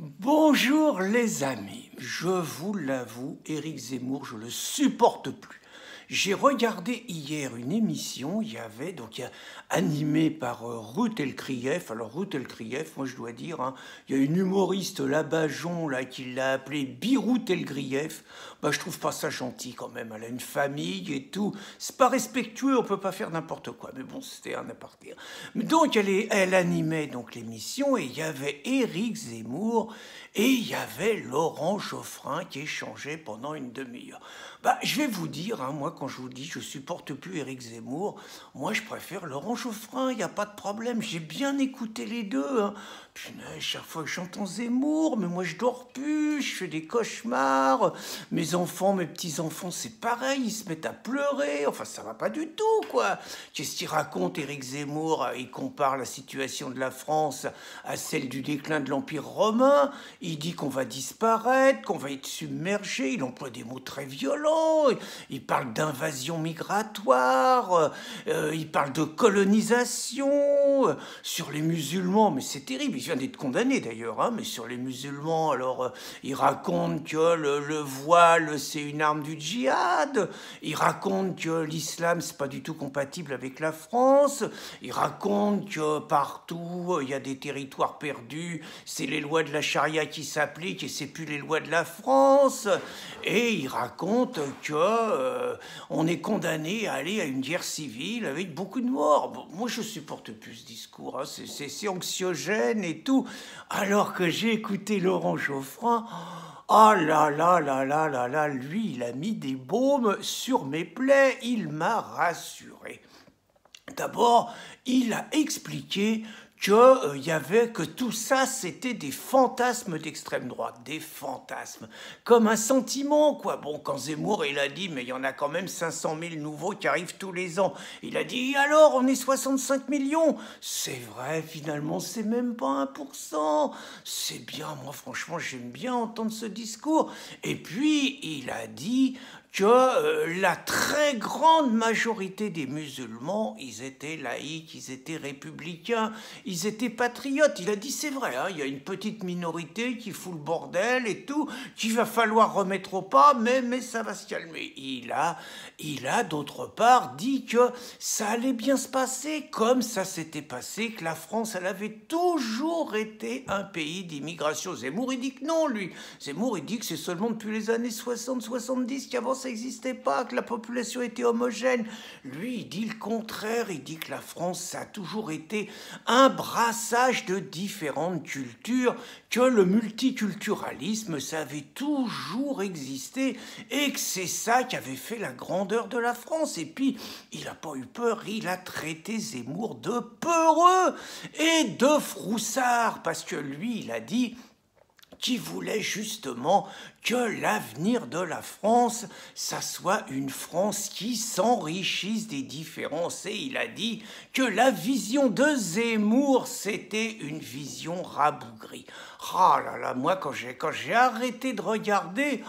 Bonjour les amis, je vous l'avoue, Éric Zemmour, je le supporte plus. J'ai regardé hier une émission, animée par Ruth Elkrief. Alors Ruth Elkrief, moi je dois dire, hein, il y a une humoriste Labajon là qui l'a appelée Birout Elkrief. Bah je trouve pas ça gentil quand même. Elle a une famille et tout. C'est pas respectueux, on peut pas faire n'importe quoi. Mais bon, c'était un aparté. Donc elle animait donc l'émission et il y avait Éric Zemmour et il y avait Laurent Geoffrin qui échangeait pendant une demi-heure. Bah, je vais vous dire, hein, moi, quand je vous dis je supporte plus Éric Zemmour, moi, je préfère Laurent Geoffrin, il n'y a pas de problème. J'ai bien écouté les deux. Hein. Punaise, chaque fois que j'entends Zemmour, mais moi, je dors plus, je fais des cauchemars. Mes enfants, mes petits-enfants, c'est pareil, ils se mettent à pleurer. Enfin, ça va pas du tout, quoi. Qu'est-ce qu'il raconte, Éric Zemmour? Il compare la situation de la France à celle du déclin de l'Empire romain. Il dit qu'on va disparaître, qu'on va être submergé. Il emploie des mots très violents. Il parle d'invasion migratoire, il parle de colonisation sur les musulmans, mais c'est terrible, il vient d'être condamné d'ailleurs, hein, mais sur les musulmans, alors il raconte que le voile c'est une arme du djihad, il raconte que l'islam c'est pas du tout compatible avec la France, il raconte que partout il y a des territoires perdus, c'est les lois de la charia qui s'appliquent et c'est plus les lois de la France, et il raconte que on est condamné à aller à une guerre civile avec beaucoup de morts. Bon, moi, je supporte plus ce discours. Hein. C'est anxiogène et tout. Alors que j'ai écouté Laurent Geoffrin, oh là là là là là là, lui, il a mis des baumes sur mes plaies. Il m'a rassuré. D'abord, il a expliqué que tout ça, c'était des fantasmes d'extrême droite, des fantasmes, comme un sentiment, quoi. Bon, quand Zemmour, il a dit, mais il y en a quand même 500 000 nouveaux qui arrivent tous les ans. Il a dit, alors, on est 65 millions. C'est vrai, finalement, c'est même pas 1%. C'est bien, moi, franchement, j'aime bien entendre ce discours. Et puis, il a dit que la très grande majorité des musulmans, ils étaient laïcs, ils étaient républicains, ils étaient patriotes. Il a dit, c'est vrai, hein, il y a une petite minorité qui fout le bordel et tout, qu'il va falloir remettre au pas, mais ça va se calmer. Il a d'autre part dit que ça allait bien se passer, comme ça s'était passé, que la France, elle avait toujours été un pays d'immigration. Zemmour, il dit que non, lui. Zemmour, il dit que c'est seulement depuis les années 60-70 qu'avant ça n'existait pas, que la population était homogène. Lui, il dit le contraire, il dit que la France, ça a toujours été un brassage de différentes cultures, que le multiculturalisme, ça avait toujours existé, et que c'est ça qui avait fait la grandeur de la France. Et puis, il n'a pas eu peur, il a traité Zemmour de peureux et de froussard, parce que lui, il a dit qui voulait justement que l'avenir de la France, ça soit une France qui s'enrichisse des différences. Et il a dit que la vision de Zemmour, c'était une vision rabougrie. Ah là là, moi, quand j'ai arrêté de regarder...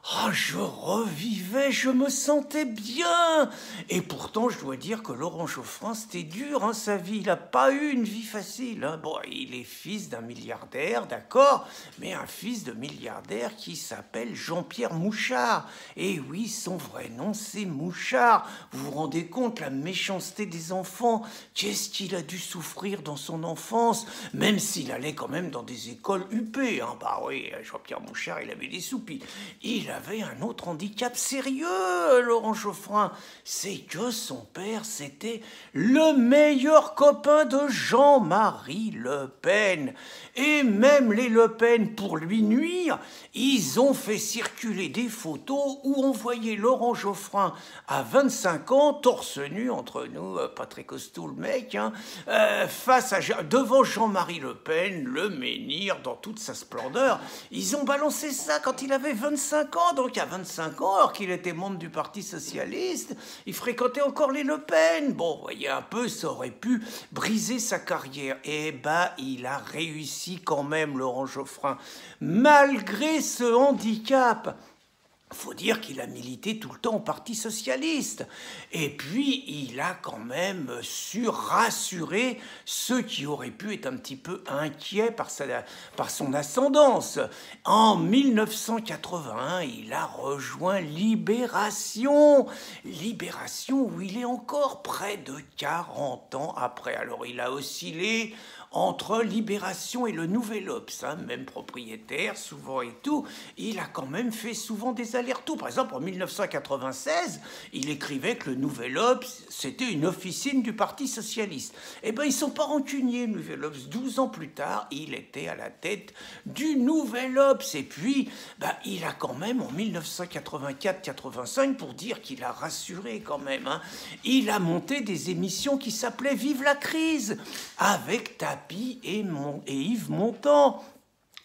Oh, je revivais, je me sentais bien. Et pourtant, je dois dire que Laurent Geoffrin, c'était dur, hein, sa vie. Il n'a pas eu une vie facile. Hein. Bon, il est fils d'un milliardaire, d'accord, mais un fils de milliardaire qui s'appelle Jean-Pierre Mouchard. Et oui, son vrai nom, c'est Mouchard. Vous vous rendez compte, la méchanceté des enfants. Qu'est-ce qu'il a dû souffrir dans son enfance, même s'il allait quand même dans des écoles huppées. Hein. Bah oui, Jean-Pierre Mouchard, il avait des soupis. Il avait un autre handicap sérieux, Laurent Geoffrin, c'est que son père, c'était le meilleur copain de Jean-Marie Le Pen. Et même les Le Pen, pour lui nuire, ils ont fait circuler des photos où on voyait Laurent Geoffrin à 25 ans, torse nu, entre nous, pas très costaud le mec, hein, devant Jean-Marie Le Pen, le menhir dans toute sa splendeur. Ils ont balancé ça quand il avait 25 ans. Donc à 25 ans, alors qu'il était membre du Parti Socialiste, il fréquentait encore les Le Pen. Bon, vous voyez un peu, ça aurait pu briser sa carrière. Et bah, il a réussi quand même, Laurent Geoffrin, malgré ce handicap. faut dire qu'il a milité tout le temps au Parti socialiste. Et puis, il a quand même su rassurer ceux qui auraient pu être un petit peu inquiets par son ascendance. En 1981, il a rejoint Libération. Libération où il est encore près de 40 ans après. Alors, il a oscillé entre Libération et le Nouvel Obs, hein, même propriétaire, souvent et tout, il a quand même fait souvent des allers-retours. Par exemple, en 1996, il écrivait que le Nouvel Obs, c'était une officine du Parti Socialiste. Eh bien, ils ne sont pas rancuniers, le Nouvel Obs. 12 ans plus tard, il était à la tête du Nouvel Obs. Et puis, il a quand même, en 1984-85, pour dire qu'il a rassuré quand même, hein, il a monté des émissions qui s'appelaient Vive la crise, avec et Yves Montand.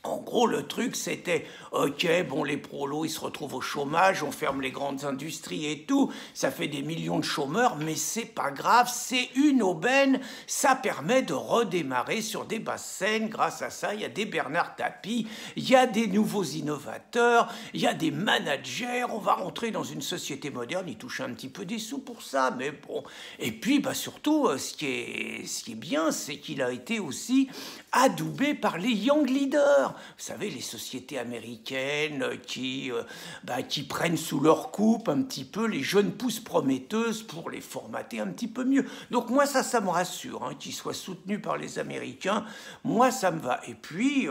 En gros, le truc, c'était, ok, bon, les prolos, ils se retrouvent au chômage, on ferme les grandes industries et tout, ça fait des millions de chômeurs, mais c'est pas grave, c'est une aubaine, ça permet de redémarrer sur des basses scènes, grâce à ça, il y a des Bernard Tapie, il y a des nouveaux innovateurs, il y a des managers, on va rentrer dans une société moderne, ils touchent un petit peu des sous pour ça, mais bon. Et puis, surtout, ce qui est bien, c'est qu'il a été aussi adoubé par les Young Leaders. Vous savez, les sociétés américaines qui prennent sous leur coupe un petit peu les jeunes pousses prometteuses pour les formater un petit peu mieux. Donc moi, ça me rassure, hein, qu'ils soient soutenus par les Américains. Moi, ça me va. Et puis...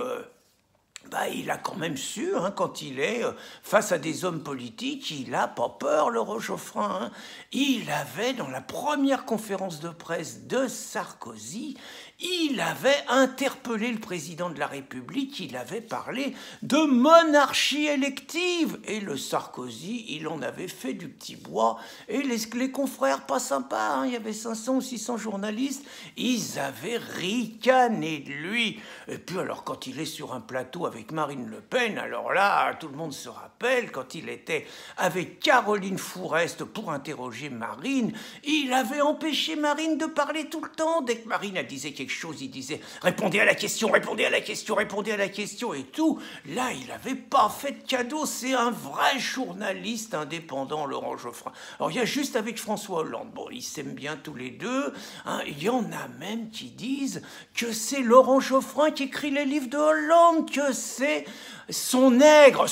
il a quand même su, hein, quand il est face à des hommes politiques, il n'a pas peur, le Rochefrin. Hein. Il avait, dans la première conférence de presse de Sarkozy, il avait interpellé le président de la République, il avait parlé de monarchie élective. Et le Sarkozy, il en avait fait du petit bois. Et les confrères, pas sympas, hein, il y avait 500 ou 600 journalistes, ils avaient ricané de lui. Et puis alors, quand il est sur un plateau avec Marine Le Pen, alors là, tout le monde se rappelle, quand il était avec Caroline Fourest pour interroger Marine, il avait empêché Marine de parler tout le temps. Dès que Marine disait quelque chose, il disait « Répondez à la question, répondez à la question, répondez à la question » et tout. Là, il n'avait pas fait de cadeau. C'est un vrai journaliste indépendant, Laurent Geoffrin. Alors, il y a juste avec François Hollande. Bon, ils s'aiment bien tous les deux. Hein. Il y en a même qui disent que c'est Laurent Geoffrin qui écrit les livres de Hollande, que c'est son nègre,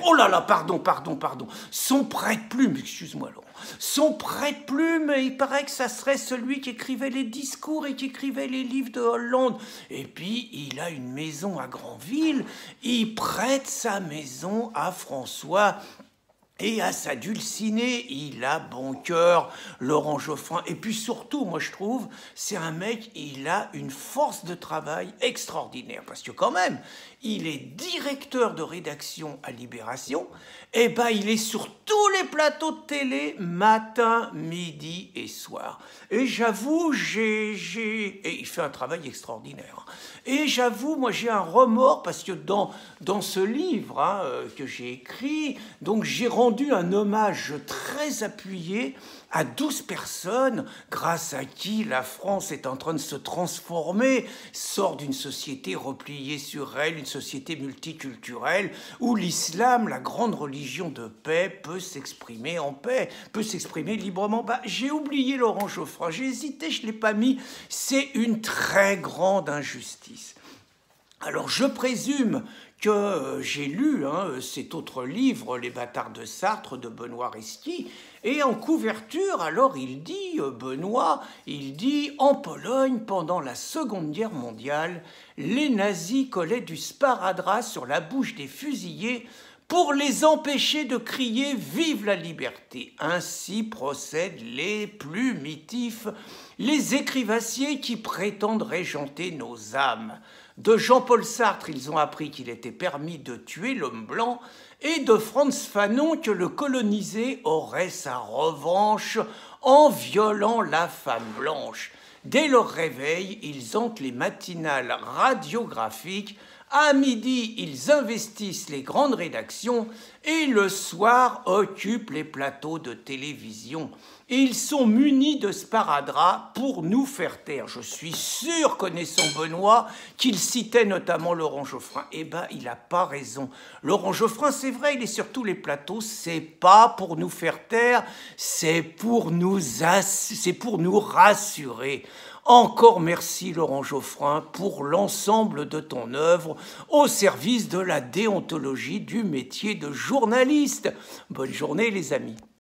oh là là, pardon, son prête-plume, excuse-moi Laurent, son prête-plume, il paraît que ça serait celui qui écrivait les discours et qui écrivait les livres de Hollande. Et puis, il a une maison à Granville, il prête sa maison à François et à sa dulcinée. Il a bon cœur, Laurent Geoffrin. Et puis surtout, moi je trouve, c'est un mec, il a une force de travail extraordinaire. Parce que quand même, il est directeur de rédaction à Libération. Et il est sur tous les plateaux de télé, matin, midi et soir. Et j'avoue, et il fait un travail extraordinaire. Et j'avoue, moi j'ai un remords parce que dans ce livre, hein, que j'ai écrit, donc j'ai rendu un hommage très appuyé à 12 personnes grâce à qui la France est en train de se transformer, sort d'une société repliée sur elle, une société multiculturelle, où l'islam, la grande religion de paix, peut s'exprimer en paix, peut s'exprimer librement. J'ai oublié Laurent Geoffrin, j'ai hésité, je ne l'ai pas mis, c'est une très grande injustice. Alors je présume que j'ai lu cet autre livre, Les bâtards de Sartre, de Benoît Reski, et en couverture, alors il dit, Benoît, en Pologne, pendant la Seconde Guerre mondiale, les nazis collaient du sparadrap sur la bouche des fusillés pour les empêcher de crier « Vive la liberté !» Ainsi procèdent les plumitifs, les écrivassiers qui prétendent régenter nos âmes. De Jean-Paul Sartre, ils ont appris qu'il était permis de tuer l'homme blanc, et de Frantz Fanon que le colonisé aurait sa revanche en violant la femme blanche. Dès leur réveil, ils hantent les matinales radiographiques. À midi, ils investissent les grandes rédactions et le soir occupent les plateaux de télévision. et ils sont munis de sparadrap pour nous faire taire. Je suis sûr, connaissant Benoît, qu'il citait notamment Laurent Geoffrin. Eh ben, il n'a pas raison. Laurent Geoffrin, c'est vrai, il est sur tous les plateaux, c'est pas pour nous faire taire, c'est pour nous rassurer. Encore merci Laurent Geoffrin pour l'ensemble de ton œuvre au service de la déontologie du métier de journaliste. Bonne journée les amis.